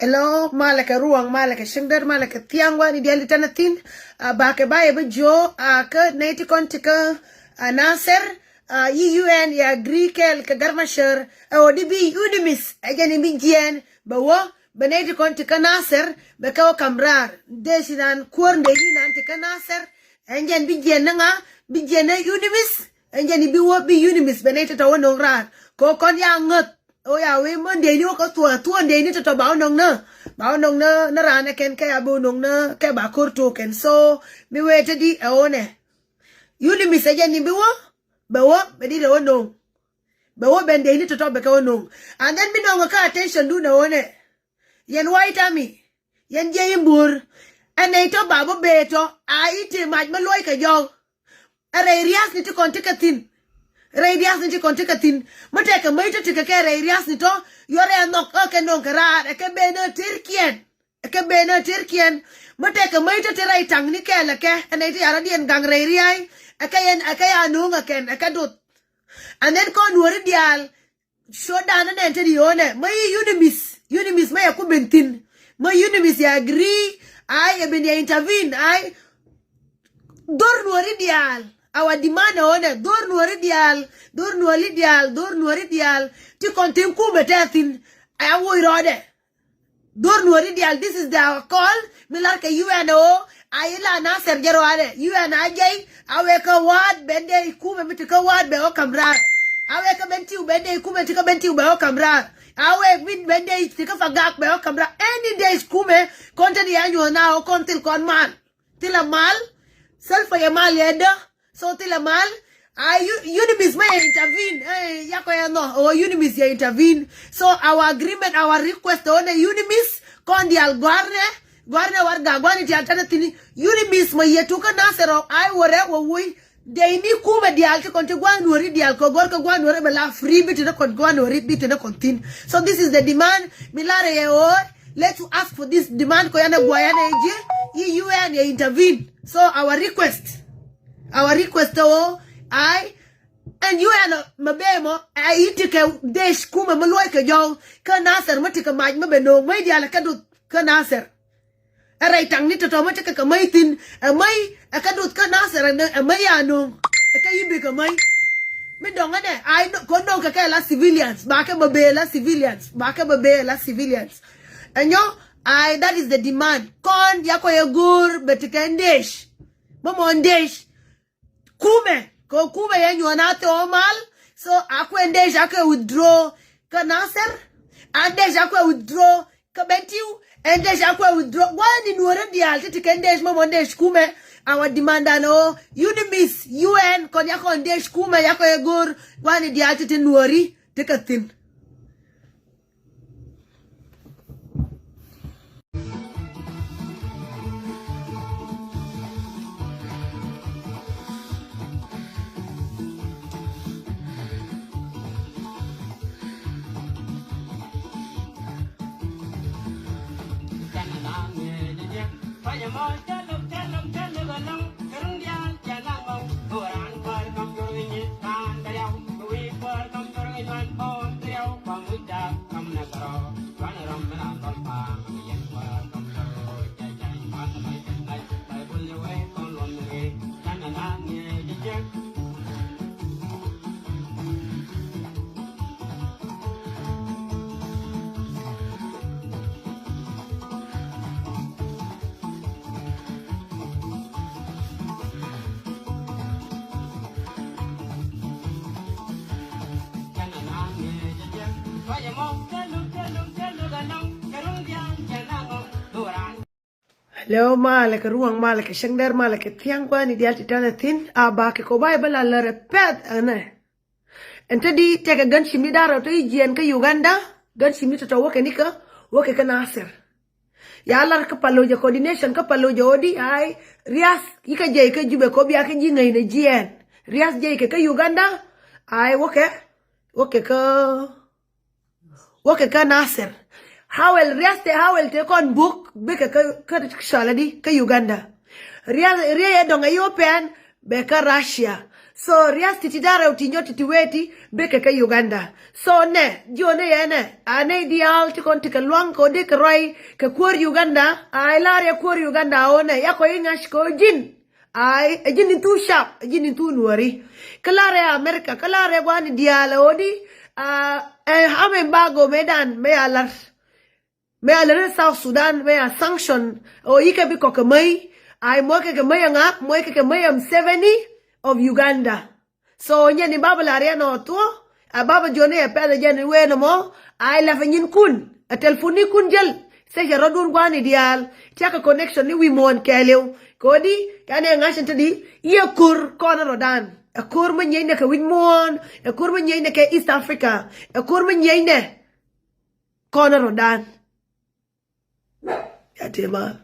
Hello, malaka ruang, malaka shingder, malaka tiangwa ni diali tanatin, bake baye bejo, ke naiti kontika, naser, UN ya grikel ke garmasher, o dibi udimis, ajani bijien, bawa, benaiti kontika naser, bekawa kamrar, desinan kuarnde ni nantika naser, enjan bijien nga, bijien na udimis, enjani biwo bi udimis, benaiti tawanong rar, ko kon ya ngot, oh ya we Monday ni ko tua day ni to bao nong na rana ken ka abu nong na ka ba kurto ken so mi we te di one yuni mi seje ni biwo bawo be di do nong bawo ben day ni to be ka nong and then mi nong ka attention do na one yen white army yen je imbur ane to babo beto a ite maj ma loy ka jong are rias ni to kontikatin Radias ni kontikatin mateka maita tika ke radias ni to yore nok ke non kara ke bena tirkien mateka maita tira itang ni ke la ke anai ti ara dien gang radiai aka ya nunga ken aka dut and then kon wori dial show dana ne te dione mai unimis mai aku bentin mai unimis ya agree ai e ben ya intervene ai dor wori dial our demand on dor nuori dial ti kontin ku betatin I wo irode dor nuori dial this is the call milar ke UNO ayila na serjero ade UNAJ awe ka wad bende ku me ti ka wad be o kamra awe ka benti u bende ku me ti ka benti u be o kamra awe min bende ti ka fagak be o kamra any days ku me konten yanyo na o kontil kon man tila mal selfa ya mal yeda so tila mal unimis may intervene yako ya no or unimis ya intervene so our agreement our request on unimis kondial guarne warga gwani ti atana tini unimis may yetuka nasero I wore wo wi de ni kuma dial ti konti gwanori dial ko gorko gwanori bela free bit na kon gwanori bit na kontin so this is the demand milare ye o let's ask for this demand ko yana gwayana je UN ya intervene so our request I and you and mabemo I itike desh kuma maloy ke jong ka naser matika maj mabeno may diala kadut ka naser aray tang ni to matika ka maitin may akadut ka naser may ano ka yibe ka may midonga ne I kono ka la civilians baka babela civilians and yo I that is the demand kon yako yegur betikendesh mamondesh kume yenyu anate omal so akwendej akwe withdraw ka naser andej akwe withdraw ka bentiu endej akwe withdraw wani nuore dial titikendej mamondej kume our demand no unimis UN kon yako ndej kume yako egor wani dial titinuori tikatin Hello malaka ruang malaka shangdar malaka tiangwa ni dial titana thin abake ko bible la repet ane entedi teka ganchi mi daro to ijien ka Uganda ganchi mi to woke nika woke ka naser ya lar ka paloja coordination ka paloja odi ai rias ika je ka jube ko biya ka jingai ne jien rias je ka Uganda ai woke ka naser Hawel te kon book beka ka shaladi ka Uganda. Ria donga European beka Russia. So rias titidara utinyo titiweti beke ka Uganda. So ne jone yene ane dial tikon tikalwang ko dik roi ke kur Uganda ay laria kur Uganda one yako ingash ko jin ay jin intu sharp jin intu nuari kalare America kalare wani dial odi hame bago medan me alar South Sudan me a sanction o ike bi kokamai ay mo ke kamay nga mo ke kamay am 70 of Uganda. So nyani baba laria no to a baba jone a peda jani we no mo ay la fanyin kun a telefoni kun jel se ya rodun gwani dial chaka connection ni wi mon kelew kodi kane ngashin tadi ye kur kona rodan a kur man yene ka win mon a kur man yene ka East Africa a kur man yene kona rodan ya tema